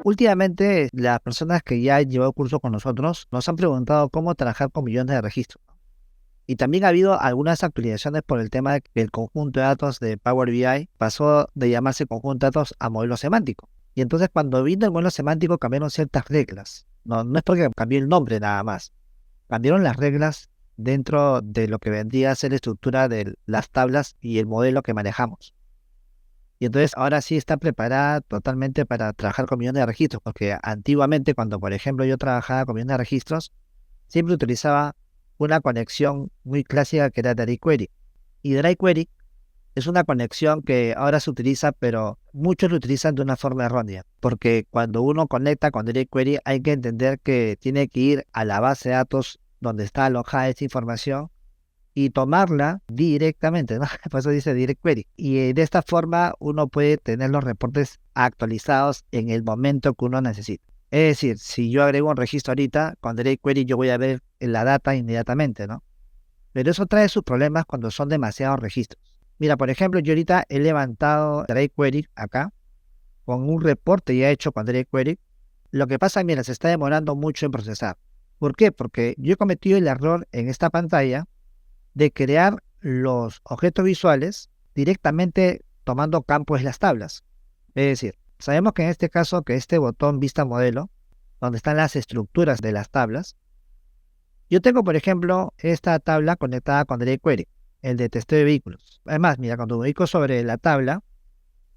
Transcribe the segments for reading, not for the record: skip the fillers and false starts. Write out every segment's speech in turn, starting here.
Últimamente, las personas que ya han llevado curso con nosotros nos han preguntado cómo trabajar con millones de registros. Y también ha habido algunas actualizaciones por el tema de que el conjunto de datos de Power BI pasó de llamarse conjunto de datos a modelo semántico. Y entonces cuando vino el modelo semántico cambiaron ciertas reglas. No es porque cambió el nombre nada más. Cambiaron las reglas dentro de lo que vendría a ser la estructura de las tablas y el modelo que manejamos. Y entonces ahora sí está preparada totalmente para trabajar con millones de registros, porque antiguamente cuando, por ejemplo, yo trabajaba con millones de registros, siempre utilizaba una conexión muy clásica que era DirectQuery. Y DirectQuery es una conexión que ahora se utiliza, pero muchos lo utilizan de una forma errónea, porque cuando uno conecta con DirectQuery hay que entender que tiene que ir a la base de datos donde está alojada esta información y tomarla directamente, ¿no? Por eso dice Direct Query. Y de esta forma uno puede tener los reportes actualizados en el momento que uno necesita. Es decir, si yo agrego un registro ahorita, con Direct Query yo voy a ver la data inmediatamente, ¿no? Pero eso trae sus problemas cuando son demasiados registros. Mira, por ejemplo, yo ahorita he levantado Direct Query acá, con un reporte ya hecho con Direct Query. Lo que pasa, mira, se está demorando mucho en procesar. ¿Por qué? Porque yo he cometido el error en esta pantalla de crear los objetos visuales directamente tomando campos de las tablas. Es decir, sabemos que en este caso que este botón vista modelo, donde están las estructuras de las tablas, yo tengo por ejemplo esta tabla conectada con DirectQuery, el de testeo de vehículos. Además, mira, cuando ubico sobre la tabla,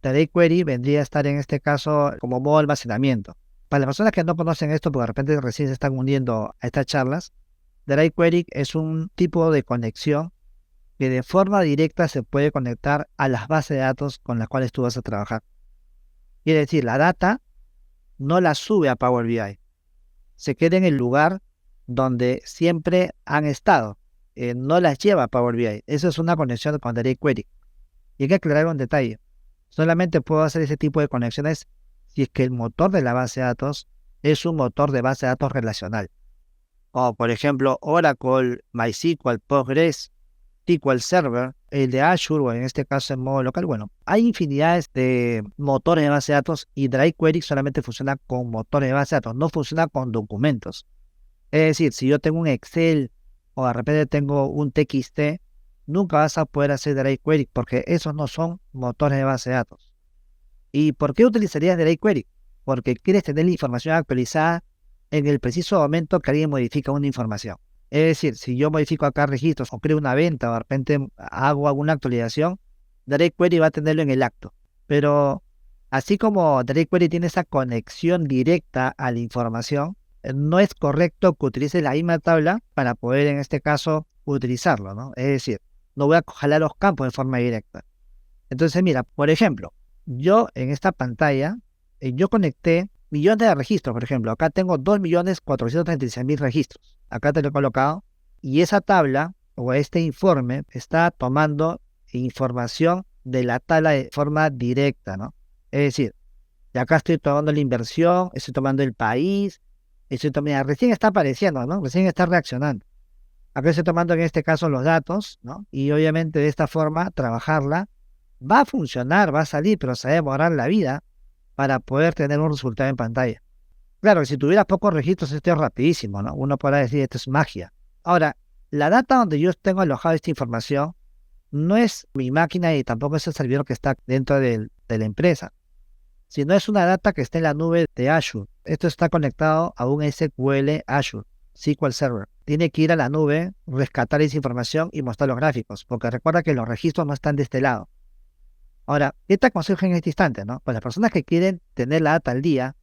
DirectQuery vendría a estar en este caso como modo almacenamiento. Para las personas que no conocen esto, porque de repente recién se están uniendo a estas charlas, DirectQuery es un tipo de conexión que de forma directa se puede conectar a las bases de datos con las cuales tú vas a trabajar. Quiere decir, la data no la sube a Power BI, se queda en el lugar donde siempre han estado, no las lleva a Power BI. Eso es una conexión con DirectQuery. Y hay que aclarar un detalle. Solamente puedo hacer ese tipo de conexiones si es que el motor de la base de datos es un motor de base de datos relacional. O por ejemplo Oracle, MySQL, Postgres, SQL Server, el de Azure o en este caso en modo local. Bueno, hay infinidades de motores de base de datos y DirectQuery solamente funciona con motores de base de datos, no funciona con documentos. Es decir, si yo tengo un Excel o de repente tengo un TXT, nunca vas a poder hacer DirectQuery porque esos no son motores de base de datos. ¿Y por qué utilizarías DirectQuery? Porque quieres tener la información actualizada en el preciso momento que alguien modifica una información. Es decir, si yo modifico acá registros o creo una venta o de repente hago alguna actualización, DirectQuery va a tenerlo en el acto. Pero así como DirectQuery tiene esa conexión directa a la información, no es correcto que utilice la misma tabla para poder en este caso utilizarlo, ¿no? Es decir, no voy a jalar los campos de forma directa. Entonces, mira, por ejemplo, yo en esta pantalla, yo conecté millones de registros, por ejemplo. Acá tengo 2.436.000 registros. Acá te lo he colocado. Y esa tabla o este informe está tomando información de la tabla de forma directa, ¿no? Es decir, de acá estoy tomando la inversión, estoy tomando el país, estoy tomando, recién está apareciendo, ¿no? Recién está reaccionando. Acá estoy tomando en este caso los datos, ¿no? Y obviamente de esta forma trabajarla va a funcionar, va a salir, pero se va a demorar la vida para poder tener un resultado en pantalla. Claro, si tuvieras pocos registros, esto es rapidísimo, ¿no? Uno podrá decir, esto es magia. Ahora, la data donde yo tengo alojada esta información no es mi máquina y tampoco es el servidor que está dentro de la empresa, sino es una data que está en la nube de Azure. Esto está conectado a un SQL Azure, SQL Server. Tiene que ir a la nube, rescatar esa información y mostrar los gráficos, porque recuerda que los registros no están de este lado. Ahora, ¿qué te aconsejo en este instante, no? Pues las personas que quieren tener la data al día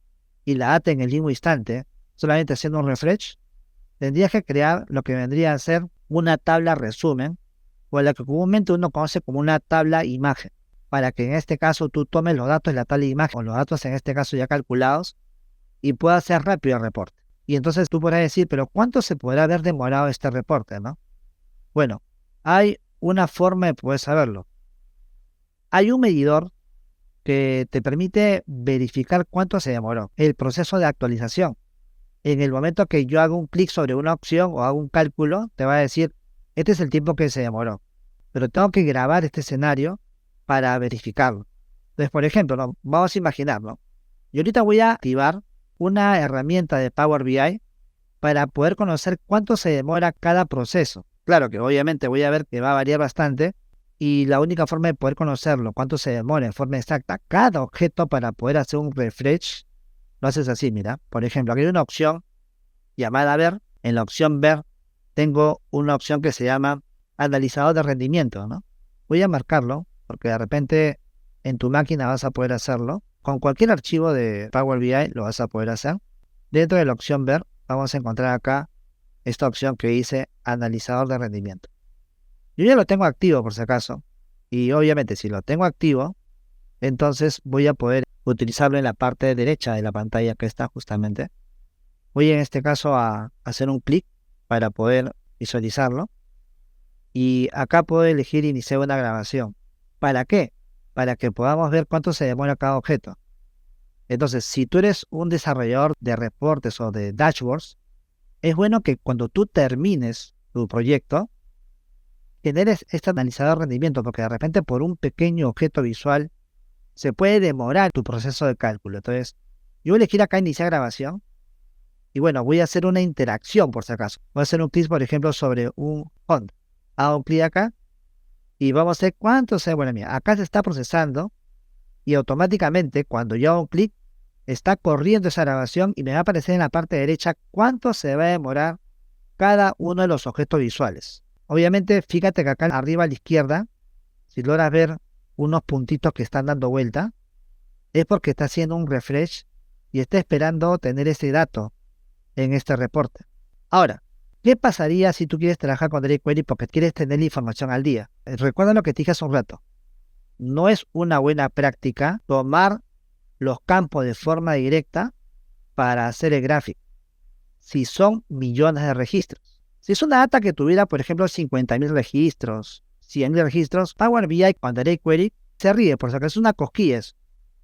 y la data en el mismo instante, solamente haciendo un refresh, tendrías que crear lo que vendría a ser una tabla resumen, o la que comúnmente uno conoce como una tabla imagen, para que en este caso tú tomes los datos de la tabla imagen, o los datos en este caso ya calculados, y puedas hacer rápido el reporte. Y entonces tú podrás decir, pero ¿cuánto se podrá haber demorado este reporte, no? Bueno, hay una forma de poder saberlo. Hay un medidor que te permite verificar cuánto se demoró el proceso de actualización. En el momento que yo hago un clic sobre una opción o hago un cálculo, te va a decir, este es el tiempo que se demoró. Pero tengo que grabar este escenario para verificarlo. Entonces, por ejemplo, ¿no? Vamos a imaginarlo. Y ahorita voy a activar una herramienta de Power BI para poder conocer cuánto se demora cada proceso. Claro que obviamente voy a ver que va a variar bastante y la única forma de poder conocerlo, cuánto se demora en forma exacta cada objeto para poder hacer un refresh, lo haces así, mira. Por ejemplo, aquí hay una opción llamada ver. En la opción ver tengo una opción que se llama analizador de rendimiento, ¿no? Voy a marcarlo porque de repente en tu máquina vas a poder hacerlo. Con cualquier archivo de Power BI lo vas a poder hacer. Dentro de la opción ver vamos a encontrar acá esta opción que dice analizador de rendimiento. Yo ya lo tengo activo por si acaso. Y obviamente si lo tengo activo, entonces voy a poder utilizarlo en la parte derecha de la pantalla que está justamente. Voy en este caso a hacer un clic para poder visualizarlo. Y acá puedo elegir iniciar una grabación. ¿Para qué? Para que podamos ver cuánto se demora cada objeto. Entonces, si tú eres un desarrollador de reportes o de dashboards, es bueno que cuando tú termines tu proyecto, generes este analizador de rendimiento, porque de repente por un pequeño objeto visual se puede demorar tu proceso de cálculo. Entonces, yo voy a elegir acá iniciar grabación. Y bueno, voy a hacer una interacción por si acaso. Voy a hacer un clic, por ejemplo, sobre un font. Hago un clic acá y vamos a ver cuánto se demora. Mira, acá se está procesando y automáticamente cuando yo hago un clic está corriendo esa grabación y me va a aparecer en la parte derecha cuánto se va a demorar cada uno de los objetos visuales. Obviamente, fíjate que acá arriba a la izquierda, si logras ver unos puntitos que están dando vuelta, es porque está haciendo un refresh y está esperando tener ese dato en este reporte. Ahora, ¿qué pasaría si tú quieres trabajar con jQuery porque quieres tener la información al día? Recuerda lo que te dije hace un rato. No es una buena práctica tomar los campos de forma directa para hacer el gráfico, si son millones de registros. Si es una data que tuviera, por ejemplo, 50.000 registros, 100.000 registros, Power BI con jQuery se ríe, por eso que es una cosquilla. Yo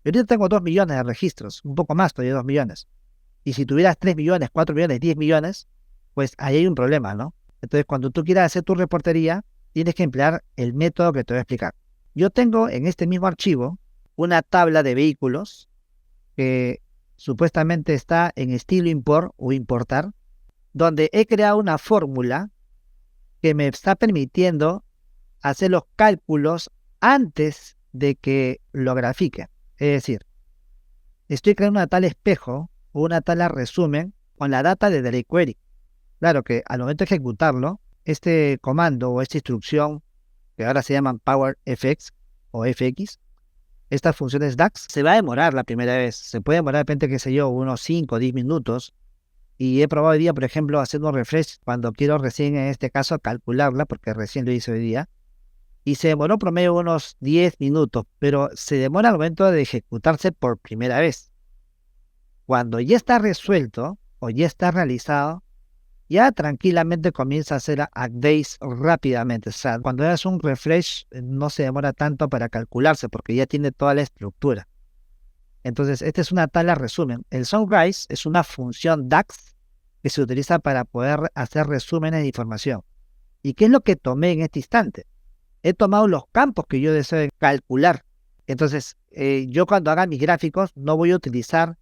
ahorita tengo 2 millones de registros, un poco más, todavía 2 millones. Y si tuvieras 3 millones, 4 millones, 10 millones, pues ahí hay un problema, ¿no? Entonces, cuando tú quieras hacer tu reportería, tienes que emplear el método que te voy a explicar. Yo tengo en este mismo archivo una tabla de vehículos que supuestamente está en estilo import o importar, donde he creado una fórmula que me está permitiendo hacer los cálculos antes de que lo grafique. Es decir, estoy creando una tal espejo o una tabla resumen con la data de jQuery. Claro que al momento de ejecutarlo, este comando o esta instrucción, que ahora se llaman PowerFX o FX, estas funciones DAX, se va a demorar la primera vez. Se puede demorar de repente, qué sé yo, unos 5 o 10 minutos. Y he probado hoy día, por ejemplo, haciendo un refresh cuando quiero recién, en este caso, calcularla, porque recién lo hice hoy día. Y se demoró promedio unos 10 minutos, pero se demora al momento de ejecutarse por primera vez. Cuando ya está resuelto o ya está realizado, ya tranquilamente comienza a hacer updates rápidamente. O sea, cuando haces un refresh no se demora tanto para calcularse porque ya tiene toda la estructura. Entonces, esta es una tabla resumen. El Sunrise es una función DAX que se utiliza para poder hacer resúmenes de información. ¿Y qué es lo que tomé en este instante? He tomado los campos que yo deseo calcular. Entonces, yo cuando haga mis gráficos no voy a utilizar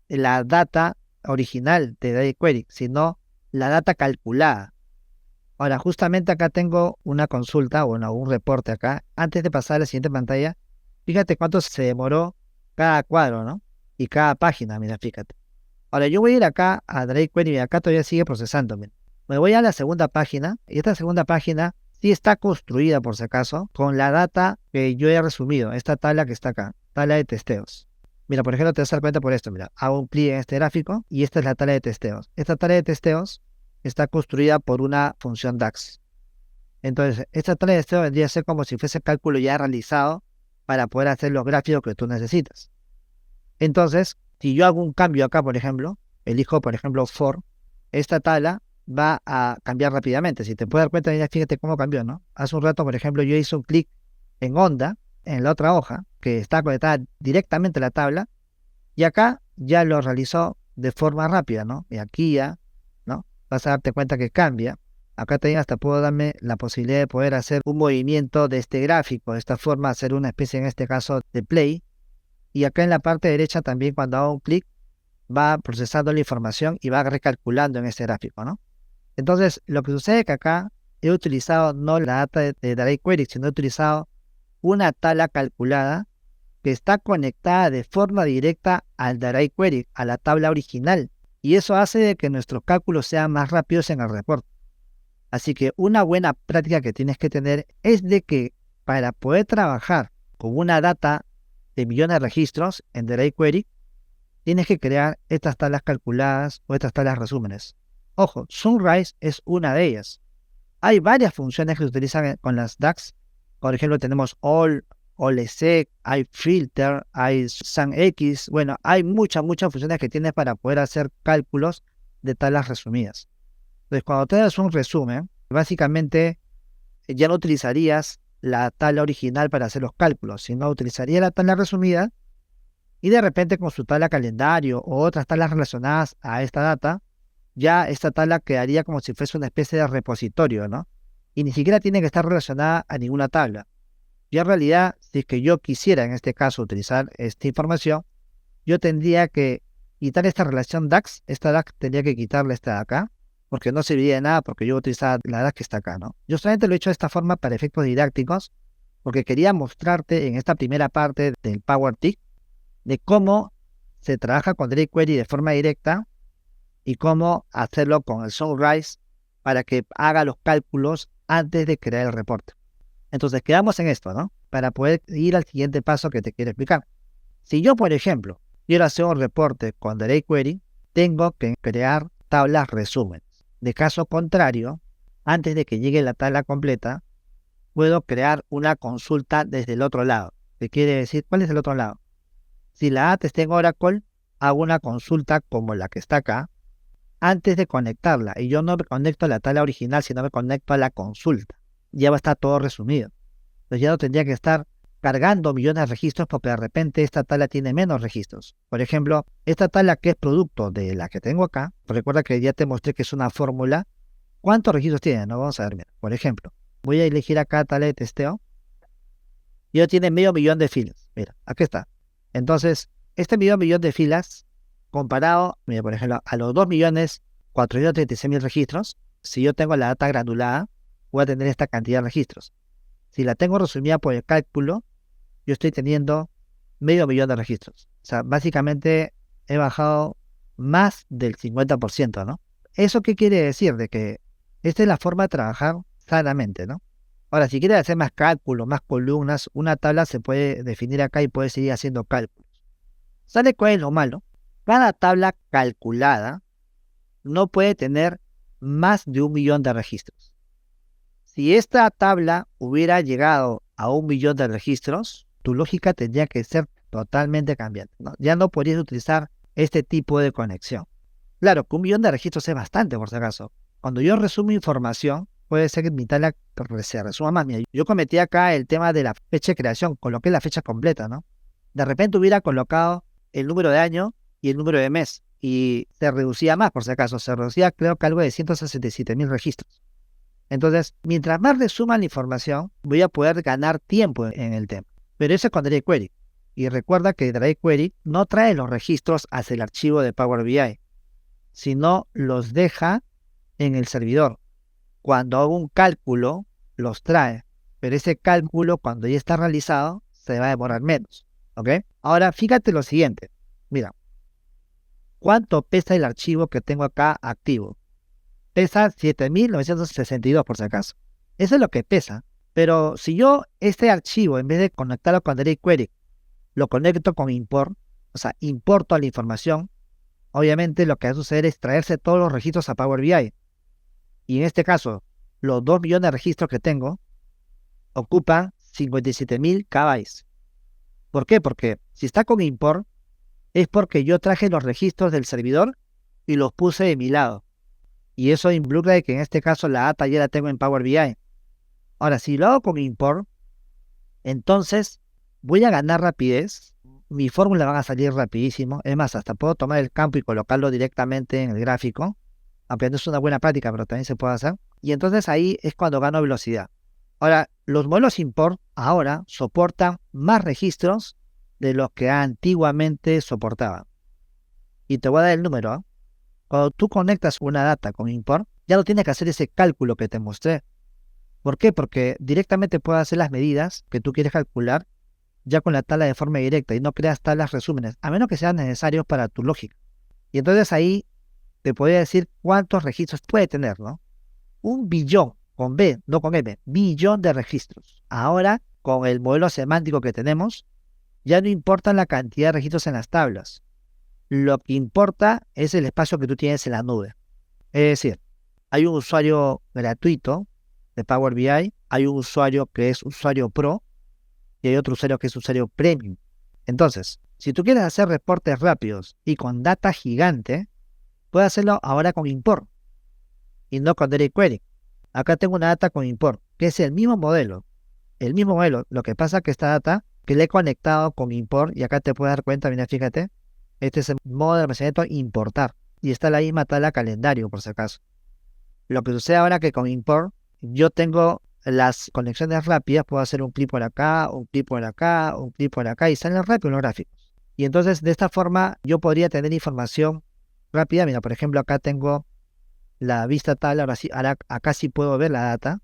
la data original de jQuery, sino la data calculada. Ahora, justamente acá tengo una consulta, bueno, un reporte acá. Antes de pasar a la siguiente pantalla, fíjate cuánto se demoró cada cuadro, ¿no? Y cada página, mira, fíjate. Ahora, yo voy a ir acá a jQuery y acá todavía sigue procesando. Mira. Me voy a la segunda página y esta segunda página sí está construida, por si acaso, con la data que yo he resumido, esta tabla que está acá, tabla de testeos. Mira, por ejemplo, te vas a dar cuenta por esto, mira, hago un clic en este gráfico y esta es la tabla de testeos. Esta tabla de testeos está construida por una función DAX. Entonces, esta tabla de testeos vendría a ser como si fuese cálculo ya realizado para poder hacer los gráficos que tú necesitas. Entonces, si yo hago un cambio acá, por ejemplo, elijo, por ejemplo, for, esta tabla va a cambiar rápidamente. Si te puedes dar cuenta, ya fíjate cómo cambió, ¿no? Hace un rato, por ejemplo, yo hice un clic en onda, en la otra hoja, que está conectada directamente a la tabla, y acá ya lo realizó de forma rápida, ¿no? Y aquí ya, ¿no? Vas a darte cuenta que cambia. Acá también hasta puedo darme la posibilidad de poder hacer un movimiento de este gráfico, de esta forma hacer una especie, en este caso, de play, y acá en la parte derecha también cuando hago un clic va procesando la información y va recalculando en este gráfico, ¿no? Entonces, lo que sucede es que acá he utilizado no la data de Direct Query, sino he utilizado una tabla calculada que está conectada de forma directa al Direct Query, a la tabla original. Y eso hace de que nuestros cálculos sean más rápidos en el reporte. Así que una buena práctica que tienes que tener es de que para poder trabajar con una data de millones de registros en Direct Query, tienes que crear estas tablas calculadas o estas tablas resúmenes. Ojo, Sunrise es una de ellas. Hay varias funciones que se utilizan con las DAX. Por ejemplo, tenemos OLSEC, hay Filter, hay SunX. Bueno, hay muchas funciones que tienes para poder hacer cálculos de tablas resumidas. Entonces, cuando te das un resumen, básicamente ya no utilizarías la tabla original para hacer los cálculos, sino utilizarías la tabla resumida y de repente con su tabla calendario o otras tablas relacionadas a esta data, ya esta tabla quedaría como si fuese una especie de repositorio, ¿no? Y ni siquiera tiene que estar relacionada a ninguna tabla. Y en realidad, si es que yo quisiera en este caso utilizar esta información, yo tendría que quitar esta relación DAX, esta DAX tendría que quitarle esta de acá, porque no serviría de nada porque yo utilizaba la DAX que está acá, ¿no? Yo solamente lo he hecho de esta forma para efectos didácticos, porque quería mostrarte en esta primera parte del PowerTIC de cómo se trabaja con Direct Query de forma directa y cómo hacerlo con el Sunrise para que haga los cálculos antes de crear el reporte. Entonces quedamos en esto, ¿no? Para poder ir al siguiente paso que te quiero explicar. Si yo, por ejemplo, quiero hacer un reporte con Direct Query, tengo que crear tablas resúmenes. De caso contrario, antes de que llegue la tabla completa, puedo crear una consulta desde el otro lado. ¿Qué quiere decir? ¿Cuál es el otro lado? Si la data está en Oracle, hago una consulta como la que está acá, antes de conectarla. Y yo no me conecto a la tabla original, sino me conecto a la consulta. Ya va a estar todo resumido. Entonces ya no tendría que estar cargando millones de registros porque de repente esta tabla tiene menos registros. Por ejemplo, esta tabla que es producto de la que tengo acá, recuerda que ya te mostré que es una fórmula. ¿Cuántos registros tiene? No, vamos a ver, mira. Por ejemplo, voy a elegir acá tabla de testeo. Y tiene medio millón de filas. Mira, aquí está. Entonces, este medio millón de filas, comparado, mira, por ejemplo, a los 2.436.000 registros, si yo tengo la data granulada, voy a tener esta cantidad de registros. Si la tengo resumida por el cálculo, yo estoy teniendo medio millón de registros. O sea, básicamente he bajado más del 50%, ¿no? ¿Eso qué quiere decir? De que esta es la forma de trabajar sanamente, ¿no? Ahora, si quieres hacer más cálculos, más columnas, una tabla se puede definir acá y puedes seguir haciendo cálculos. ¿Sabe cuál es lo malo? Cada tabla calculada no puede tener más de 1 millón de registros. Si esta tabla hubiera llegado a 1 millón de registros, tu lógica tendría que ser totalmente cambiante, ¿no? Ya no podrías utilizar este tipo de conexión. Claro, que 1 millón de registros es bastante, por si acaso. Cuando yo resumo información, puede ser que mi tabla se resuma más. Mira, yo cometí acá el tema de la fecha de creación, coloqué la fecha completa, ¿no? De repente hubiera colocado el número de año y el número de mes, y se reducía más, por si acaso. Se reducía, creo que algo de 167.000 registros. Entonces, mientras más resuman la información, voy a poder ganar tiempo en el tema. Pero eso es con Direct Query. Y recuerda que Direct Query no trae los registros hacia el archivo de Power BI, sino los deja en el servidor. Cuando hago un cálculo, los trae. Pero ese cálculo, cuando ya está realizado, se va a demorar menos. ¿Ok? Ahora, fíjate lo siguiente. Mira, ¿cuánto pesa el archivo que tengo acá activo? Pesa 7.962 por si acaso. Eso es lo que pesa. Pero si yo este archivo, en vez de conectarlo con Direct Query, lo conecto con import, o sea, importo la información, obviamente lo que va a suceder es traerse todos los registros a Power BI. Y en este caso, los 2 millones de registros que tengo ocupan 57.000 KB. ¿Por qué? Porque si está con import, es porque yo traje los registros del servidor y los puse de mi lado. Y eso involucra de que en este caso la data ya la tengo en Power BI. Ahora, si lo hago con import, entonces voy a ganar rapidez. Mi fórmula va a salir rapidísimo. Es más, hasta puedo tomar el campo y colocarlo directamente en el gráfico. Aunque no es una buena práctica, pero también se puede hacer. Y entonces ahí es cuando gano velocidad. Ahora, los modelos import ahora soportan más registros de los que antiguamente soportaban. Y te voy a dar el número, ¿eh? Cuando tú conectas una data con import, ya no tienes que hacer ese cálculo que te mostré. ¿Por qué? Porque directamente puedes hacer las medidas que tú quieres calcular ya con la tabla de forma directa y no creas tablas resúmenes, a menos que sean necesarios para tu lógica. Y entonces ahí te podría decir cuántos registros puede tener, ¿no? 1 billón, con B, no con M, billón de registros. Ahora, con el modelo semántico que tenemos, ya no importa la cantidad de registros en las tablas. Lo que importa es el espacio que tú tienes en la nube. Es decir, hay un usuario gratuito de Power BI, hay un usuario que es usuario Pro y hay otro usuario que es usuario Premium. Entonces, si tú quieres hacer reportes rápidos y con data gigante, puedes hacerlo ahora con import y no con direct query. Acá tengo una data con import, que es el mismo modelo. El mismo modelo. Lo que pasa es que esta data que le he conectado con import, y acá te puedes dar cuenta, mira, fíjate, este es el modo de almacenamiento importar. Y está la misma tabla calendario, por si acaso. Lo que sucede ahora que con import, yo tengo las conexiones rápidas, puedo hacer un clic por acá, un clic por acá, un clic por acá, y salen rápido los gráficos. Y entonces, de esta forma, yo podría tener información rápida. Mira, por ejemplo, acá tengo la vista tabla, ahora acá sí puedo ver la data,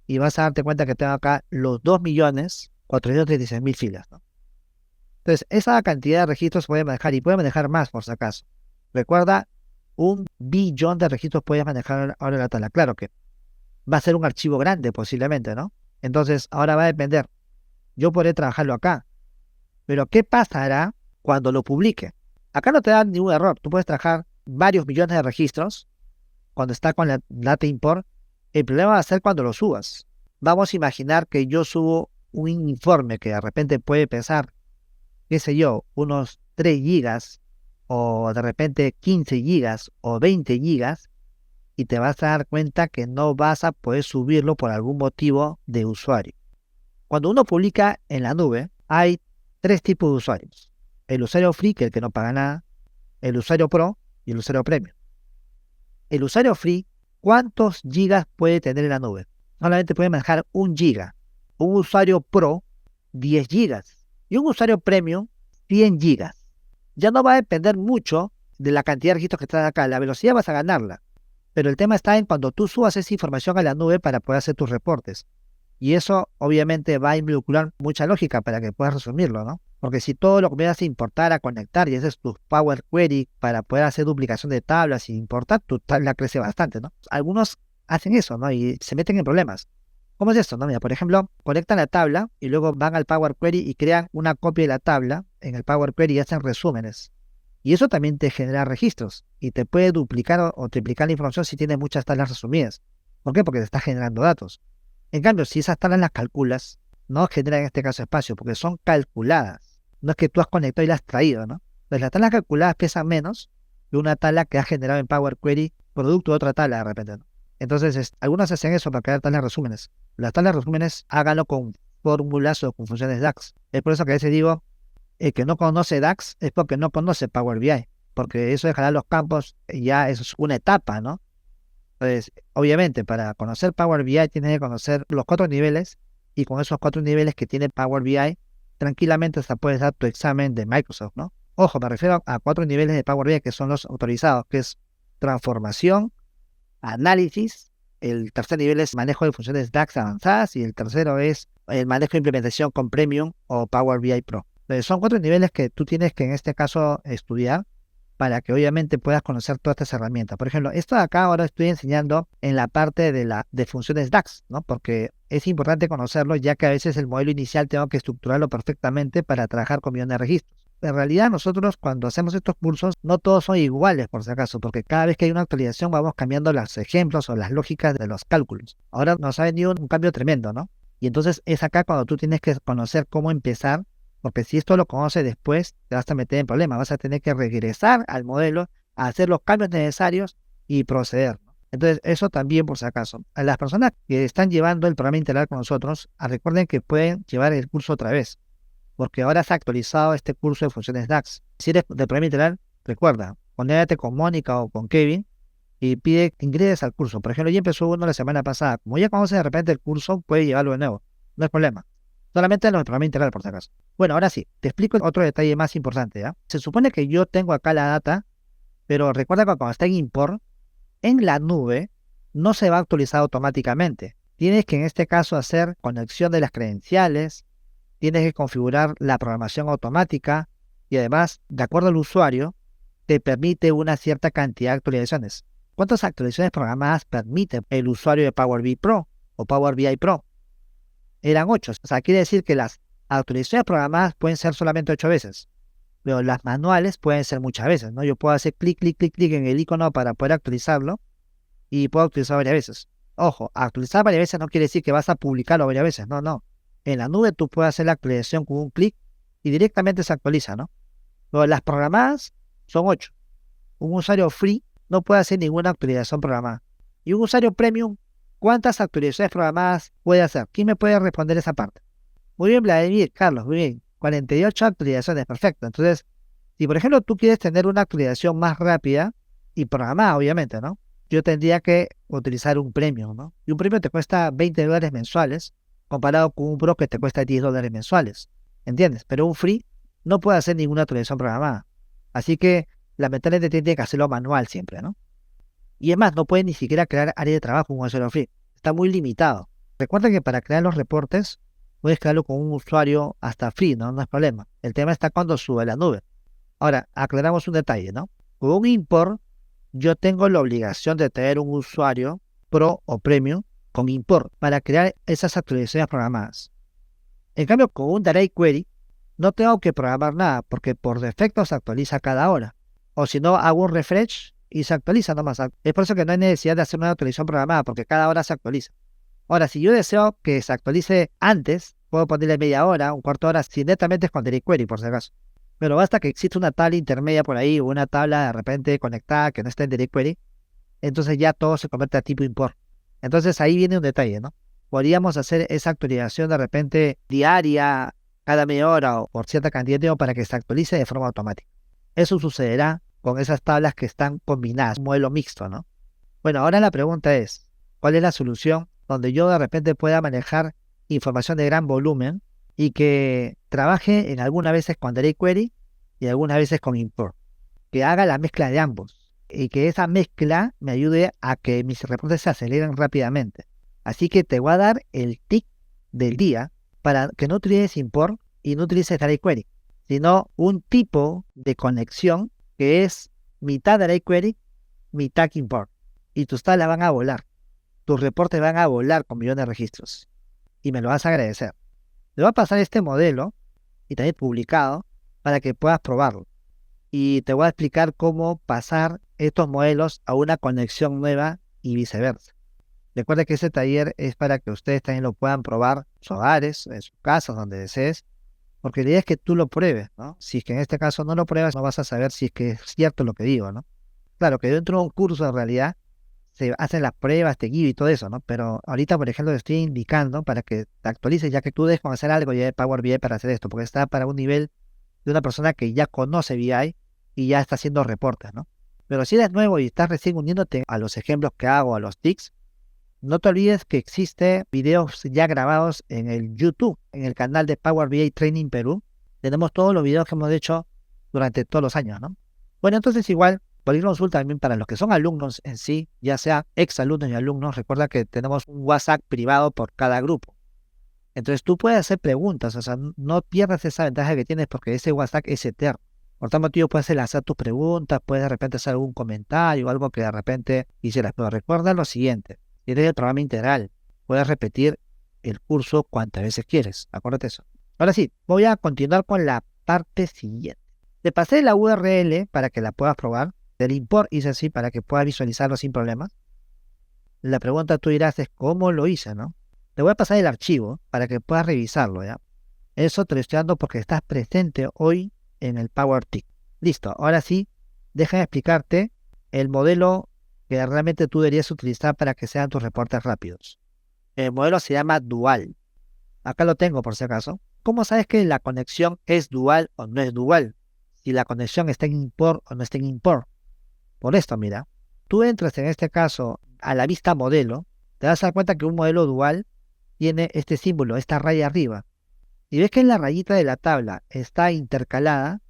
y vas a darte cuenta que tengo acá los 2.436.000 filas, ¿no? Entonces, esa cantidad de registros puede manejar, y puede manejar más, por si acaso. Recuerda, 1 billón de registros puedes manejar ahora la tabla. Claro que va a ser un archivo grande posiblemente, ¿no? Entonces, ahora va a depender. Yo podré trabajarlo acá, pero ¿qué pasará cuando lo publique? Acá no te da ningún error. Tú puedes trabajar varios millones de registros cuando está con la data import. El problema va a ser cuando lo subas. Vamos a imaginar que yo subo un informe que de repente puede pesar, qué sé yo, unos 3 gigas, o de repente 15 gigas o 20 gigas, y te vas a dar cuenta que no vas a poder subirlo por algún motivo de usuario. Cuando uno publica en la nube, hay 3 tipos de usuarios. El usuario free, que es el que no paga nada, el usuario pro y el usuario premium. El usuario free, ¿cuántos gigas puede tener en la nube? Solamente puede manejar 1 giga. Un usuario pro, 10 gigas. Y un usuario premium, 100 gigas. Ya no va a depender mucho de la cantidad de registros que están acá. La velocidad vas a ganarla. Pero el tema está en cuando tú subas esa información a la nube para poder hacer tus reportes. Y eso obviamente va a involucrar mucha lógica para que puedas resumirlo, ¿no? Porque si todo lo que vas a importar, a conectar y haces tus Power Query para poder hacer duplicación de tablas y importar, tu tabla crece bastante, ¿no? Algunos hacen eso, ¿no? Y se meten en problemas. ¿Cómo es esto, no? Mira, por ejemplo, conectan la tabla y luego van al Power Query y crean una copia de la tabla en el Power Query y hacen resúmenes. Y eso también te genera registros y te puede duplicar o triplicar la información si tienes muchas tablas resumidas. ¿Por qué? Porque te está generando datos. En cambio, si esas tablas las calculas, no generan en este caso espacio, porque son calculadas. No es que tú has conectado y las has traído, ¿no? Entonces, las tablas calculadas pesan menos que una tabla que has generado en Power Query producto de otra tabla de repente, ¿no? Entonces, algunos hacen eso para crear tablas resúmenes. Las tablas resúmenes háganlo con fórmulas o con funciones DAX. Es por eso que a veces digo, el que no conoce DAX es porque no conoce Power BI, porque eso de jalar los campos ya es una etapa, ¿no? Entonces, obviamente, para conocer Power BI tienes que conocer los 4 niveles, y con esos 4 niveles que tiene Power BI, tranquilamente hasta puedes dar tu examen de Microsoft, ¿no? Ojo, me refiero a 4 niveles de Power BI que son los autorizados, que es transformación, análisis, el tercer nivel es manejo de funciones DAX avanzadas, y el tercero es el manejo de implementación con Premium o Power BI Pro. Entonces, son 4 niveles que tú tienes que en este caso estudiar para que obviamente puedas conocer todas estas herramientas. Por ejemplo, esto de acá ahora estoy enseñando en la parte de funciones DAX, ¿no? Porque es importante conocerlo, ya que a veces el modelo inicial tengo que estructurarlo perfectamente para trabajar con millones de registros. En realidad nosotros cuando hacemos estos cursos no todos son iguales, por si acaso, porque cada vez que hay una actualización vamos cambiando los ejemplos o las lógicas de los cálculos. Ahora nos ha venido un cambio tremendo, ¿no? Y entonces es acá cuando tú tienes que conocer cómo empezar, porque si esto lo conoces después te vas a meter en problemas, vas a tener que regresar al modelo, a hacer los cambios necesarios y proceder, ¿no? Entonces eso también por si acaso. A las personas que están llevando el programa integral con nosotros, recuerden que pueden llevar el curso otra vez, porque ahora se ha actualizado este curso de funciones DAX. Si eres del programa integral, recuerda, conéctate con Mónica o con Kevin y pide que ingreses al curso. Por ejemplo, ya empezó uno la semana pasada. Como ya conoces de repente el curso, puede llevarlo de nuevo. No hay problema. Solamente en los de programa integral, por si acaso. Bueno, ahora sí, te explico otro detalle más importante, ¿ya? Se supone que yo tengo acá la data, pero recuerda que cuando está en import, en la nube no se va a actualizar automáticamente. Tienes que en este caso hacer conexión de las credenciales, tienes que configurar la programación automática y además, de acuerdo al usuario, te permite una cierta cantidad de actualizaciones. ¿Cuántas actualizaciones programadas permite el usuario de Power BI Pro o Power BI Pro? Eran 8. O sea, quiere decir que las actualizaciones programadas pueden ser solamente 8 veces, pero las manuales pueden ser muchas veces, ¿no? Yo puedo hacer clic, clic, clic, clic en el icono para poder actualizarlo y puedo actualizar varias veces. Ojo, actualizar varias veces no quiere decir que vas a publicarlo varias veces, no, no. En la nube tú puedes hacer la actualización con un clic y directamente se actualiza, ¿no? Pero las programadas son 8. Un usuario free no puede hacer ninguna actualización programada. Y un usuario premium, ¿cuántas actualizaciones programadas puede hacer? ¿Quién me puede responder esa parte? Muy bien, Vladimir, Carlos, muy bien. 48 actualizaciones, perfecto. Entonces, si por ejemplo tú quieres tener una actualización más rápida y programada, obviamente, ¿no? Yo tendría que utilizar un premium, ¿no? Y un premium te cuesta $20 mensuales, comparado con un Pro que te cuesta $10 mensuales. ¿Entiendes? Pero un free no puede hacer ninguna actualización programada. Así que, lamentablemente, tiene que hacerlo manual siempre, ¿no? Y es más, no puede ni siquiera crear área de trabajo con un usuario free. Está muy limitado. Recuerda que para crear los reportes, puedes crearlo con un usuario hasta free, ¿no? No es problema. El tema está cuando sube a la nube. Ahora, aclaramos un detalle, ¿no? Con un import, yo tengo la obligación de tener un usuario Pro o Premium con import para crear esas actualizaciones programadas. En cambio, con un Direct Query, no tengo que programar nada porque por defecto se actualiza cada hora. O si no, hago un refresh y se actualiza nomás. Es por eso que no hay necesidad de hacer una actualización programada porque cada hora se actualiza. Ahora, si yo deseo que se actualice antes, puedo ponerle media hora, un cuarto de hora, si netamente es con Direct Query, por si acaso. Pero basta que exista una tabla intermedia por ahí o una tabla de repente conectada que no esté en Direct Query, entonces ya todo se convierte a tipo import. Entonces ahí viene un detalle, ¿no? Podríamos hacer esa actualización de repente diaria, cada media hora o por cierta cantidad de tiempo para que se actualice de forma automática. Eso sucederá con esas tablas que están combinadas, un modelo mixto, ¿no? Bueno, ahora la pregunta es, ¿cuál es la solución donde yo de repente pueda manejar información de gran volumen y que trabaje en algunas veces con Direct Query y algunas veces con import? Que haga la mezcla de ambos y que esa mezcla me ayude a que mis reportes se aceleren rápidamente. Así que te voy a dar el tip del día para que no utilices import y no utilices Direct Query, sino un tipo de conexión que es mitad Direct Query, mitad import. Y tus tablas van a volar, tus reportes van a volar con millones de registros y me lo vas a agradecer. Te voy a pasar este modelo y también publicado para que puedas probarlo. Y te voy a explicar cómo pasar estos modelos a una conexión nueva y viceversa. Recuerda que este taller es para que ustedes también lo puedan probar en sus hogares, en sus casas, donde desees, porque la idea es que tú lo pruebes, ¿no? Si es que en este caso no lo pruebas, no vas a saber si es que es cierto lo que digo, ¿no? Claro que dentro de un curso en realidad se hacen las pruebas, te guío y todo eso, ¿no? Pero ahorita, por ejemplo, te estoy indicando para que te actualices, ya que tú debes conocer algo ya de Power BI para hacer esto, porque está para un nivel de una persona que ya conoce BI y ya está haciendo reportes, ¿no? Pero si eres nuevo y estás recién uniéndote a los ejemplos que hago, a los tics, no te olvides que existe videos ya grabados en el YouTube, en el canal de Power BI Training Perú. Tenemos todos los videos que hemos hecho durante todos los años, ¿no? Bueno, entonces igual, cualquier consulta también para los que son alumnos en sí, ya sea ex alumnos y alumnos, recuerda que tenemos un WhatsApp privado por cada grupo. Entonces tú puedes hacer preguntas, o sea, no pierdas esa ventaja que tienes porque ese WhatsApp es eterno. Por tal motivo puedes lanzar tus preguntas, puedes de repente hacer algún comentario o algo que de repente hicieras. Pero recuerda lo siguiente, si eres el programa integral, puedes repetir el curso cuantas veces quieres, acuérdate eso. Ahora sí, voy a continuar con la parte siguiente. Te pasé la URL para que la puedas probar, del import hice así para que puedas visualizarlo sin problemas. La pregunta tú dirás es cómo lo hice, ¿no? Te voy a pasar el archivo para que puedas revisarlo, ¿ya? Eso te lo estoy dando porque estás presente hoy en el PowerTIC. Listo, ahora sí, déjame explicarte el modelo que realmente tú deberías utilizar para que sean tus reportes rápidos. El modelo se llama Dual. Acá lo tengo por si acaso. ¿Cómo sabes que la conexión es dual o no es dual? Si la conexión está en import o no está en import. Por esto, mira, tú entras en este caso a la vista modelo, te vas a dar cuenta que un modelo dual tiene este símbolo, esta raya arriba. Y ves que en la rayita de la tabla está intercalada,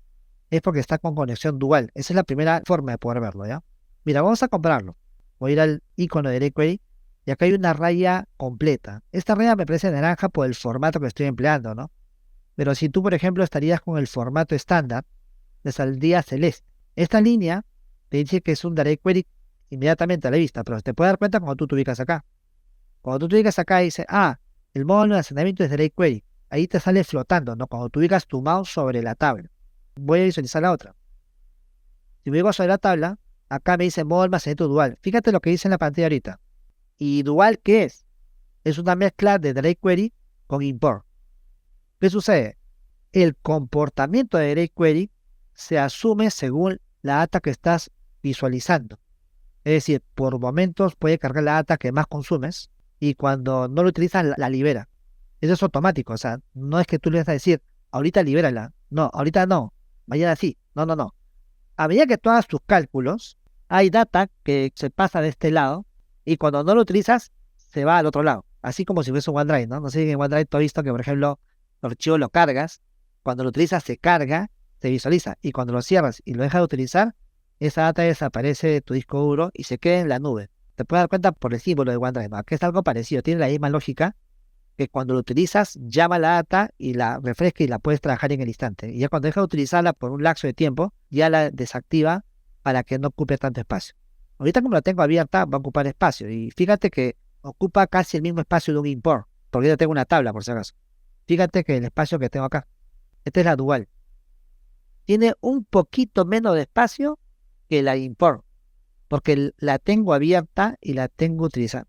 es porque está con conexión dual. Esa es la primera forma de poder verlo, ¿ya? Mira, vamos a compararlo. Voy a ir al icono de jQuery y acá hay una raya completa. Esta raya me parece naranja por el formato que estoy empleando, ¿no? Pero si tú, por ejemplo, estarías con el formato estándar, le saldría celeste. Esta línea te dice que es un direct query inmediatamente a la vista, pero te puedes dar cuenta cuando tú te ubicas acá. Cuando tú te ubicas acá dice, el modo de almacenamiento es direct query. Ahí te sale flotando, ¿no? Cuando tú ubicas tu mouse sobre la tabla. Voy a visualizar la otra. Si me ubico sobre la tabla, acá me dice modo de almacenamiento dual. Fíjate lo que dice en la pantalla ahorita. ¿Y dual qué es? Es una mezcla de direct query con import. ¿Qué sucede? El comportamiento de direct query se asume según la data que estás visualizando. Es decir, por momentos puede cargar la data que más consumes y cuando no lo utilizas la libera. Eso es automático, o sea, no es que tú le vas a decir, ahorita libérala. No, ahorita no, mañana sí. No, no, no. A medida que tú hagas tus cálculos, hay data que se pasa de este lado y cuando no lo utilizas, se va al otro lado. Así como si fuese un OneDrive, ¿no? No sé si en OneDrive tú has visto que, por ejemplo, los archivos lo cargas, cuando lo utilizas se carga, se visualiza y cuando lo cierras y lo dejas de utilizar, esa data desaparece de tu disco duro y se queda en la nube. Te puedes dar cuenta por el símbolo de OneDrive, ¿no? Que es algo parecido, tiene la misma lógica que cuando lo utilizas, llama la data y la refresca y la puedes trabajar en el instante. Y ya cuando dejas de utilizarla por un lapso de tiempo, ya la desactiva para que no ocupe tanto espacio. Ahorita como la tengo abierta, va a ocupar espacio. Y fíjate que ocupa casi el mismo espacio de un import, porque yo tengo una tabla por si acaso. Fíjate que el espacio que tengo acá, esta es la dual, tiene un poquito menos de espacio que la import, porque la tengo abierta y la tengo utilizada.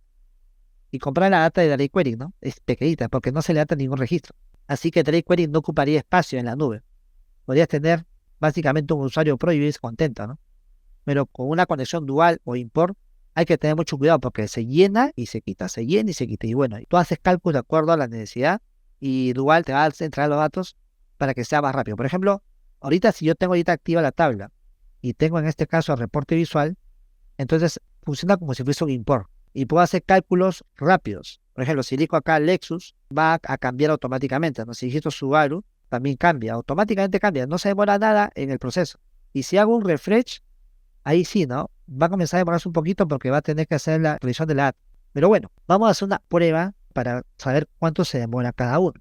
Y comprar la data de direct query, ¿no? Es pequeñita, porque no se le data ningún registro. Así que direct query no ocuparía espacio en la nube. Podrías tener básicamente un usuario pro y vives contento, ¿no? Pero con una conexión dual o import hay que tener mucho cuidado porque se llena y se quita, se llena y se quita. Y bueno, tú haces cálculos de acuerdo a la necesidad y dual te va a entrar los datos para que sea más rápido. Por ejemplo, ahorita si yo tengo ahorita activa la tabla y tengo en este caso el reporte visual, entonces funciona como si fuese un import y puedo hacer cálculos rápidos. Por ejemplo, si elijo acá Lexus, va a cambiar automáticamente, ¿no? Si digito Subaru, también cambia, automáticamente cambia, no se demora nada en el proceso. Y si hago un refresh, ahí sí, ¿no? Va a comenzar a demorarse un poquito porque va a tener que hacer la revisión de la app. Pero bueno, vamos a hacer una prueba para saber cuánto se demora cada uno.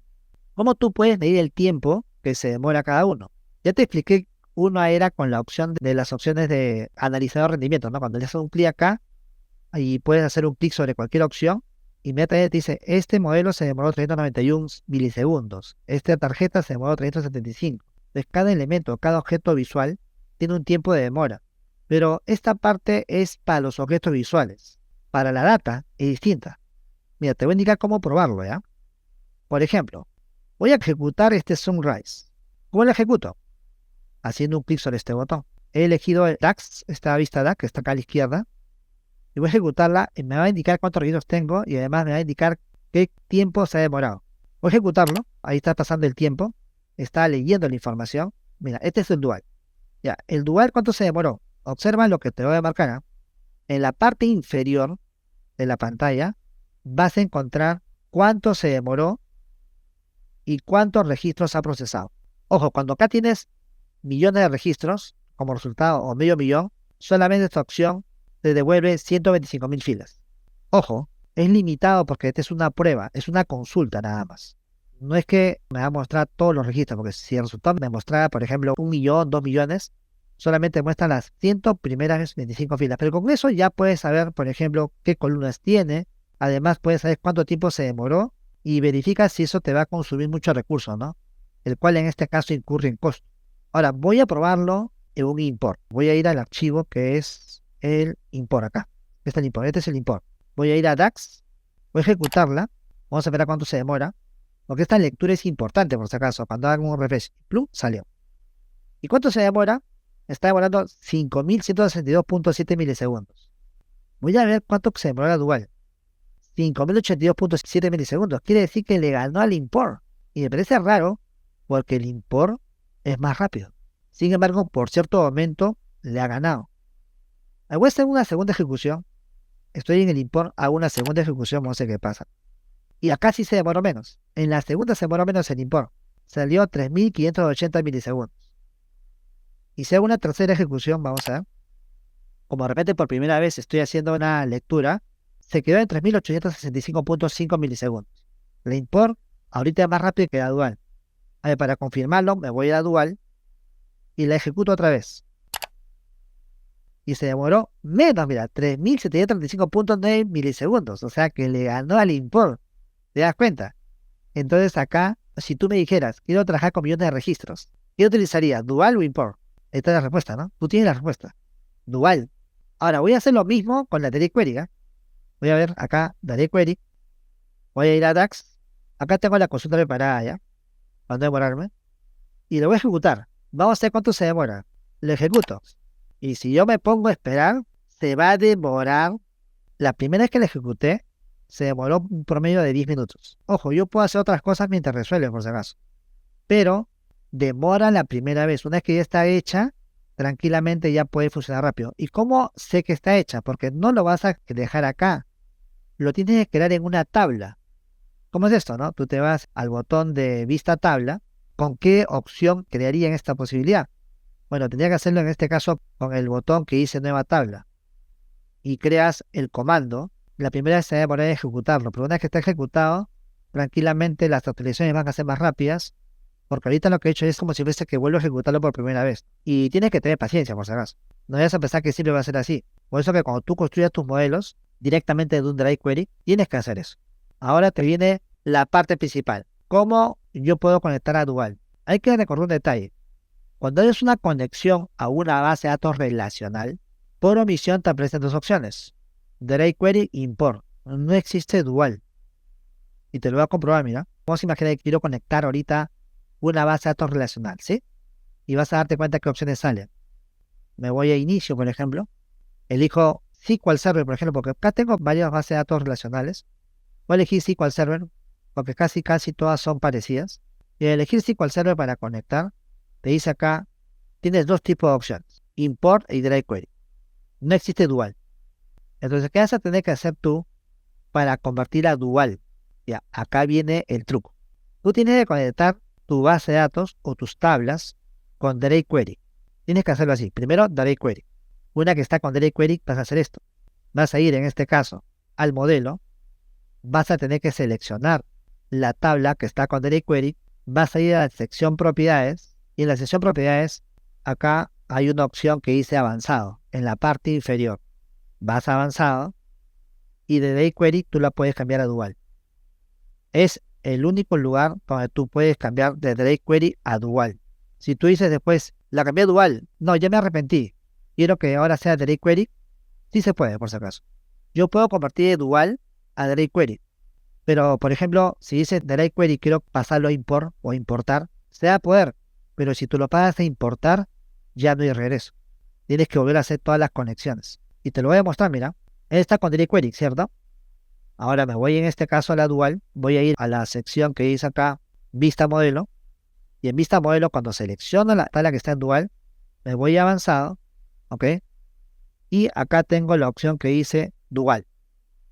¿Cómo tú puedes medir el tiempo que se demora cada uno? Ya te expliqué, una era con la opción de las opciones de analizador de rendimiento, ¿no? Cuando le haces un clic acá, y puedes hacer un clic sobre cualquier opción, inmediatamente te dice, este modelo se demoró 391 milisegundos, esta tarjeta se demoró 375. Entonces, cada elemento, cada objeto visual tiene un tiempo de demora. Pero esta parte es para los objetos visuales. Para la data es distinta. Mira, te voy a indicar cómo probarlo, ¿ya? Por ejemplo, voy a ejecutar este Sunrise. ¿Cómo lo ejecuto? Haciendo un clic sobre este botón. He elegido el DAX, esta vista DAX que está acá a la izquierda, y voy a ejecutarla y me va a indicar cuántos registros tengo y además me va a indicar qué tiempo se ha demorado. Voy a ejecutarlo, ahí está pasando el tiempo, está leyendo la información. Mira, este es el dual. Ya, el dual, ¿cuánto se demoró? Observa lo que te voy a marcar, ¿eh? En la parte inferior de la pantalla vas a encontrar cuánto se demoró y cuántos registros ha procesado. Ojo, cuando acá tienes millones de registros como resultado o medio millón, solamente esta opción te devuelve 125.000 filas. Ojo, es limitado porque esta es una prueba, es una consulta nada más. No es que me va a mostrar todos los registros, porque si el resultado me mostrara, por ejemplo, 1.000.000, 2.000.000, solamente muestra las 100 primeras 25 filas. Pero con eso ya puedes saber, por ejemplo, qué columnas tiene. Además, puedes saber cuánto tiempo se demoró y verifica si eso te va a consumir mucho recurso, ¿no? El cual en este caso incurre en costo. Ahora, voy a probarlo en un import. Voy a ir al archivo que es el import acá. Este es el import. Voy a ir a DAX, voy a ejecutarla. Vamos a ver a cuánto se demora. Porque esta lectura es importante por si acaso. Cuando hago un refresh, plum, salió. ¿Y cuánto se demora? Está demorando 5.162.7 milisegundos. Voy a ver cuánto se demora la dual. 5.082.7 milisegundos. Quiere decir que le ganó al import. Y me parece raro porque el import es más rápido. Sin embargo, por cierto momento le ha ganado. Voy a hacer una segunda ejecución. Estoy en el import, hago una segunda ejecución, vamos a ver qué pasa. Y acá sí se demoró menos. En la segunda se demoró menos el import. salió 3580 milisegundos. Y si hago una tercera ejecución, vamos a ver, como de repente por primera vez estoy haciendo una lectura, se quedó en 3865.5 milisegundos. La import ahorita es más rápido que la dual. A ver, para confirmarlo, me voy a la dual y la ejecuto otra vez. Y se demoró menos, mira, 3735.9 milisegundos. O sea que le ganó al import. ¿Te das cuenta? Entonces acá, si tú me dijeras, quiero trabajar con millones de registros, ¿qué utilizaría? ¿Dual o import? Esta es la respuesta, ¿no? Tú tienes la respuesta. Dual. Ahora voy a hacer lo mismo con la Direct Query, ¿eh? Voy a ver acá, Direct Query. Voy a ir a DAX. Acá tengo la consulta preparada ya. Para no demorarme. Y lo voy a ejecutar. Vamos a ver cuánto se demora. Lo ejecuto. Y si yo me pongo a esperar, se va a demorar. La primera vez que lo ejecuté, se demoró un promedio de 10 minutos. Ojo, yo puedo hacer otras cosas mientras resuelve, por si acaso. Pero demora la primera vez. Una vez que ya está hecha, tranquilamente ya puede funcionar rápido. ¿Y cómo sé que está hecha? Porque no lo vas a dejar acá. Lo tienes que crear en una tabla. ¿Cómo es esto, no? Tú te vas al botón de vista tabla. ¿Con qué opción crearía en esta posibilidad? Bueno, tendría que hacerlo en este caso con el botón que dice nueva tabla. Y creas el comando. La primera vez se va a demorar en ejecutarlo, pero una vez que está ejecutado, tranquilamente las actualizaciones van a ser más rápidas, porque ahorita lo que he hecho es como si fuese que vuelvo a ejecutarlo por primera vez. Y tienes que tener paciencia, por si acaso. No vayas a pensar que siempre va a ser así. Por eso que cuando tú construyas tus modelos directamente de un Direct Query, tienes que hacer eso. Ahora te viene la parte principal. ¿Cómo yo puedo conectar a Dual? Hay que recordar un detalle. Cuando haces una conexión a una base de datos relacional, por omisión te aparecen dos opciones. Direct Query e Import. No existe Dual. Y te lo voy a comprobar, mira. Vamos a imaginar que quiero conectar ahorita una base de datos relacional, ¿sí? Y vas a darte cuenta qué opciones salen. Me voy a inicio, por ejemplo. Elijo SQL Server, por ejemplo, porque acá tengo varias bases de datos relacionales. Voy a elegir SQL Server, porque casi todas son parecidas. Y al elegir SQL Server para conectar, te dice acá, tienes dos tipos de opciones, Import y Direct Query. No existe Dual. Entonces, ¿qué vas a tener que hacer tú para convertir a Dual? Ya, acá viene el truco. Tú tienes que conectar tu base de datos o tus tablas con Direct Query. Tienes que hacerlo así. Primero, Direct Query. Una que está con Direct Query, vas a hacer esto. Vas a ir, en este caso, al modelo. Vas a tener que seleccionar la tabla que está con Direct Query. Vas a ir a la sección propiedades. Y en la sección propiedades, acá hay una opción que dice avanzado, en la parte inferior. Vas a avanzado y de Direct Query tú la puedes cambiar a Dual. Es el único lugar donde tú puedes cambiar de Direct Query a Dual. Si tú dices después, la cambié a Dual, no, ya me arrepentí, quiero que ahora sea Direct Query, sí se puede, por si acaso. Yo puedo convertir de Dual a Direct Query, pero por ejemplo, si dices Direct Query quiero pasarlo a import o importar, se va a poder, pero si tú lo pasas a importar, ya no hay regreso. Tienes que volver a hacer todas las conexiones. Y te lo voy a mostrar, mira. Está con Direct Query, ¿cierto? Ahora me voy en este caso a la Dual, voy a ir a la sección que dice acá, Vista Modelo, y en Vista Modelo, cuando selecciono la tabla que está en Dual, me voy a avanzado, ¿ok? Y acá tengo la opción que dice Dual.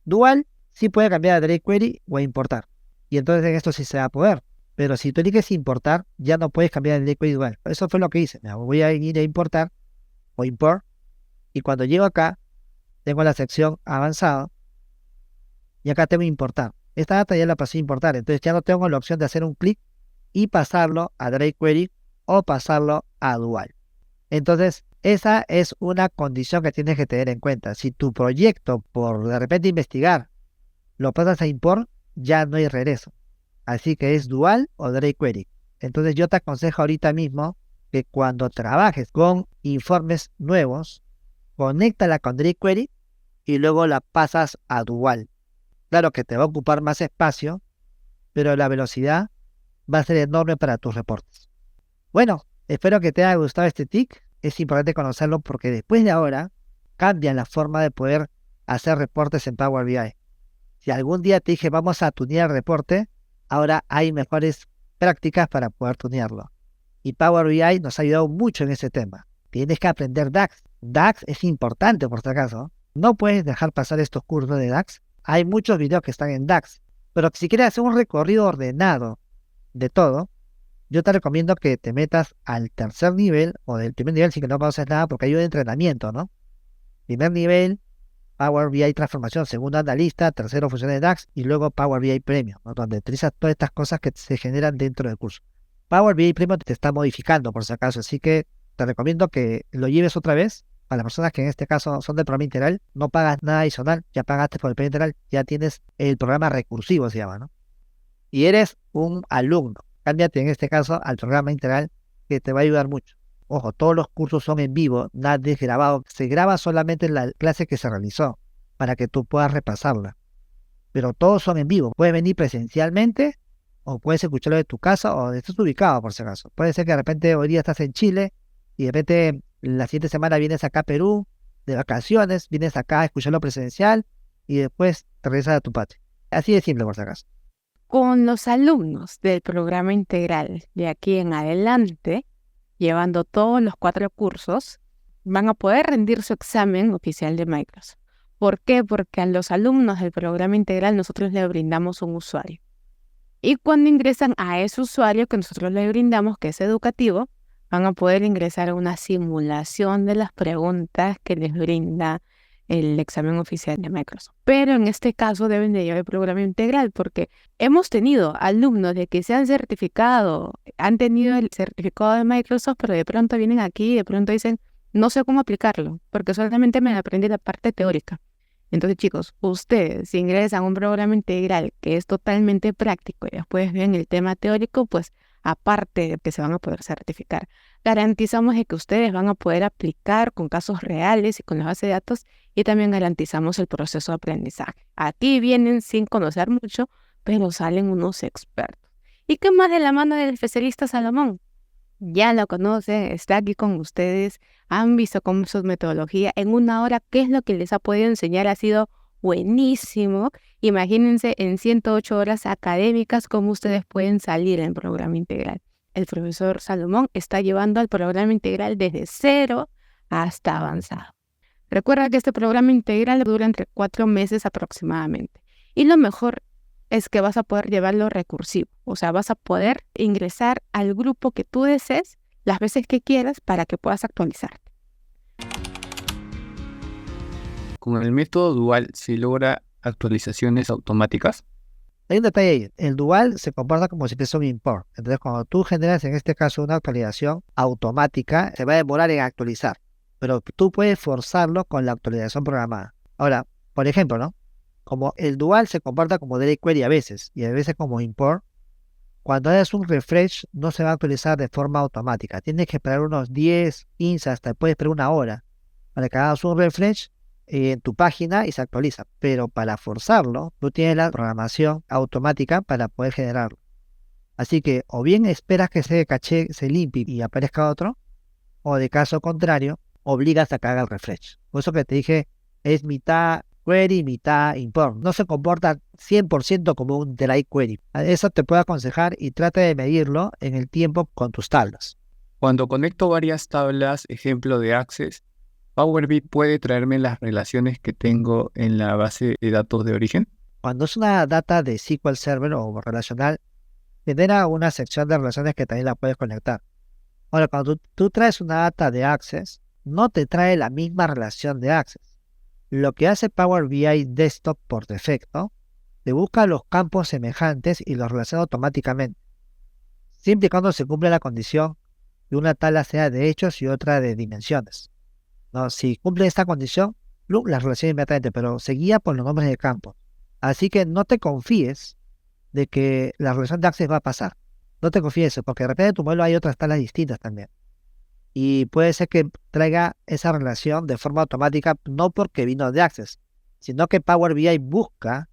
Dual sí puede cambiar a Direct Query o a importar. Y entonces en esto sí se va a poder. Pero si tú eliges importar, ya no puedes cambiar a Direct Query Dual. Eso fue lo que hice. Me voy a ir a importar o import. Y cuando llego acá, tengo la sección avanzado. Y acá tengo importar. Esta data ya la pasé a importar. Entonces ya no tengo la opción de hacer un clic y pasarlo a Direct Query o pasarlo a Dual. Entonces, esa es una condición que tienes que tener en cuenta. Si tu proyecto, por de repente investigar, lo pasas a import, ya no hay regreso. Así que es Dual o Direct Query. Entonces yo te aconsejo ahorita mismo que cuando trabajes con informes nuevos, conéctala con Direct Query y luego la pasas a Dual. Claro que te va a ocupar más espacio, pero la velocidad va a ser enorme para tus reportes. Bueno, espero que te haya gustado este tip. Es importante conocerlo porque después de ahora cambia la forma de poder hacer reportes en Power BI. Si algún día te dije vamos a tunear el reporte, ahora hay mejores prácticas para poder tunearlo. Y Power BI nos ha ayudado mucho en ese tema. Tienes que aprender DAX. DAX es importante por si acaso. No puedes dejar pasar estos cursos de DAX. Hay muchos videos que están en DAX. Pero si quieres hacer un recorrido ordenado de todo, yo te recomiendo que te metas al tercer nivel o del primer nivel si que no conoces nada, porque hay un entrenamiento, ¿no? Primer nivel, Power BI Transformación, segundo analista, tercero funciones de DAX y luego Power BI Premium, ¿no? Donde utilizas todas estas cosas que se generan dentro del curso. Power BI Premium te está modificando por si acaso, así que te recomiendo que lo lleves otra vez. Para las personas que en este caso son del programa integral, no pagas nada adicional, ya pagaste por el programa integral, ya tienes el programa recursivo, se llama, ¿no? Y eres un alumno, cámbiate en este caso al programa integral que te va a ayudar mucho. Ojo, todos los cursos son en vivo, nada es grabado. Se graba solamente la clase que se realizó para que tú puedas repasarla. Pero todos son en vivo. Puedes venir presencialmente o puedes escucharlo de tu casa o donde estés ubicado, por si acaso. Puede ser que de repente hoy día estás en Chile y de repente la siguiente semana vienes acá a Perú de vacaciones, vienes acá a escucharlo presencial y después te regresas a tu patria. Así de simple, por si acaso. Con los alumnos del programa integral de aquí en adelante, llevando todos los 4 cursos, van a poder rendir su examen oficial de Microsoft. ¿Por qué? Porque a los alumnos del programa integral nosotros les brindamos un usuario. Y cuando ingresan a ese usuario que nosotros les brindamos, que es educativo, van a poder ingresar a una simulación de las preguntas que les brinda el examen oficial de Microsoft. Pero en este caso deben de llevar el programa integral porque hemos tenido alumnos de que se han certificado, han tenido el certificado de Microsoft, pero de pronto vienen aquí y de pronto dicen, no sé cómo aplicarlo, porque solamente me aprendí la parte teórica. Entonces, chicos, ustedes si ingresan a un programa integral que es totalmente práctico y después ven el tema teórico, pues aparte de que se van a poder certificar, garantizamos de que ustedes van a poder aplicar con casos reales y con la base de datos y también garantizamos el proceso de aprendizaje. Aquí vienen sin conocer mucho, pero salen unos expertos. ¿Y qué más de la mano del especialista Salomón? Ya lo conocen, está aquí con ustedes, han visto cómo es su metodología. En 1 hora, ¿qué es lo que les ha podido enseñar? Ha sido buenísimo. Imagínense en 108 horas académicas cómo ustedes pueden salir en programa integral. El profesor Salomón está llevando al programa integral desde 0 hasta avanzado. Recuerda que este programa integral dura entre 4 meses aproximadamente. Y lo mejor es que vas a poder llevarlo recursivo. O sea, vas a poder ingresar al grupo que tú desees las veces que quieras para que puedas actualizarte. Con el método dual se logra actualizaciones automáticas. Hay un detalle ahí. El dual se comporta como si fuese un import. Entonces, cuando tú generas en este caso una actualización automática, se va a demorar en actualizar. Pero tú puedes forzarlo con la actualización programada. Ahora, por ejemplo, ¿no? Como el dual se comporta como delay query a veces y a veces como import, cuando hagas un refresh no se va a actualizar de forma automática. Tienes que esperar unos 10, 15, hasta puedes esperar 1 hora para que hagas un refresh en tu página y se actualiza. Pero para forzarlo, tú tienes la programación automática para poder generarlo. Así que o bien esperas que ese caché se limpie y aparezca otro, o de caso contrario, obligas a que haga el refresh. Por eso que te dije, es mitad query, mitad import. No se comporta 100% como un delay query. Eso te puedo aconsejar y trata de medirlo en el tiempo con tus tablas. Cuando conecto varias tablas, ejemplo de Access, Power BI puede traerme las relaciones que tengo en la base de datos de origen. Cuando es una data de SQL Server o relacional, genera una sección de relaciones que también la puedes conectar. Ahora, cuando tú traes una data de Access, no te trae la misma relación de Access. Lo que hace Power BI Desktop por defecto, te busca los campos semejantes y los relaciona automáticamente, siempre y cuando se cumple la condición de una tabla sea de hechos y otra de dimensiones. ¿No? Si cumple esta condición, la relaciona inmediatamente, pero se guía por los nombres de campos. Así que no te confíes de que la relación de Access va a pasar. No te confíes, porque de repente en tu modelo hay otras tablas distintas también. Y puede ser que traiga esa relación de forma automática, no porque vino de Access, sino que Power BI busca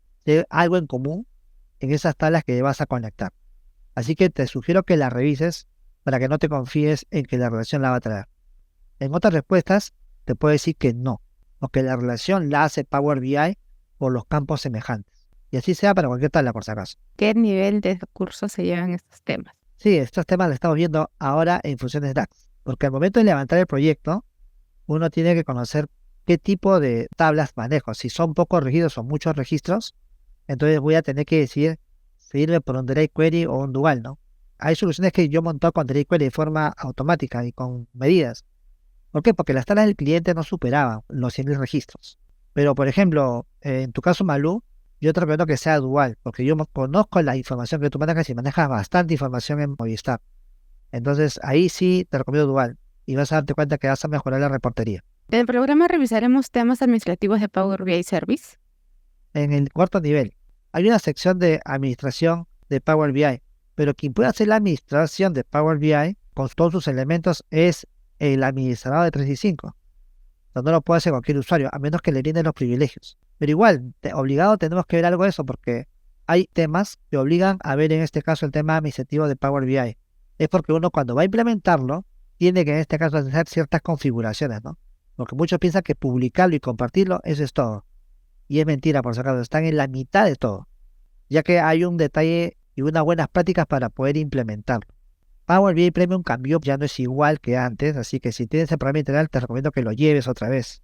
algo en común en esas tablas que vas a conectar. Así que te sugiero que la revises para que no te confíes en que la relación la va a traer. En otras respuestas, te puedo decir que no, porque la relación la hace Power BI por los campos semejantes. Y así sea para cualquier tabla, por si acaso. ¿Qué nivel de curso se llevan estos temas? Sí, estos temas los estamos viendo ahora en funciones DAX. Porque al momento de levantar el proyecto, uno tiene que conocer qué tipo de tablas manejo. Si son pocos registros o muchos registros, entonces voy a tener que decidir si irme por un delay query o un dual, ¿no? hay soluciones que yo he montado con jQuery de forma automática y con medidas. ¿Por qué? Porque las talas del cliente no superaban los 100.000 registros. Pero, por ejemplo, en tu caso, Malú, yo te recomiendo que sea dual, porque yo conozco la información que tú manejas y manejas bastante información en Movistar. Entonces, ahí sí te recomiendo dual y vas a darte cuenta que vas a mejorar la reportería. En el programa revisaremos temas administrativos de Power BI Service. En el cuarto nivel, hay una sección de administración de Power BI, pero quien puede hacer la administración de Power BI con todos sus elementos es el administrador de 365. No lo puede hacer cualquier usuario, a menos que le brinden los privilegios. Pero igual, obligado tenemos que ver algo de eso, porque hay temas que obligan a ver en este caso el tema administrativo de Power BI. Es porque uno cuando va a implementarlo, tiene que en este caso hacer ciertas configuraciones, ¿no? Porque muchos piensan que publicarlo y compartirlo, eso es todo. Y es mentira, por si acaso, están en la mitad de todo, ya que hay un detalle y unas buenas prácticas para poder implementarlo. Power BI Premium cambió, ya no es igual que antes, así que si tienes el programa integral te recomiendo que lo lleves otra vez.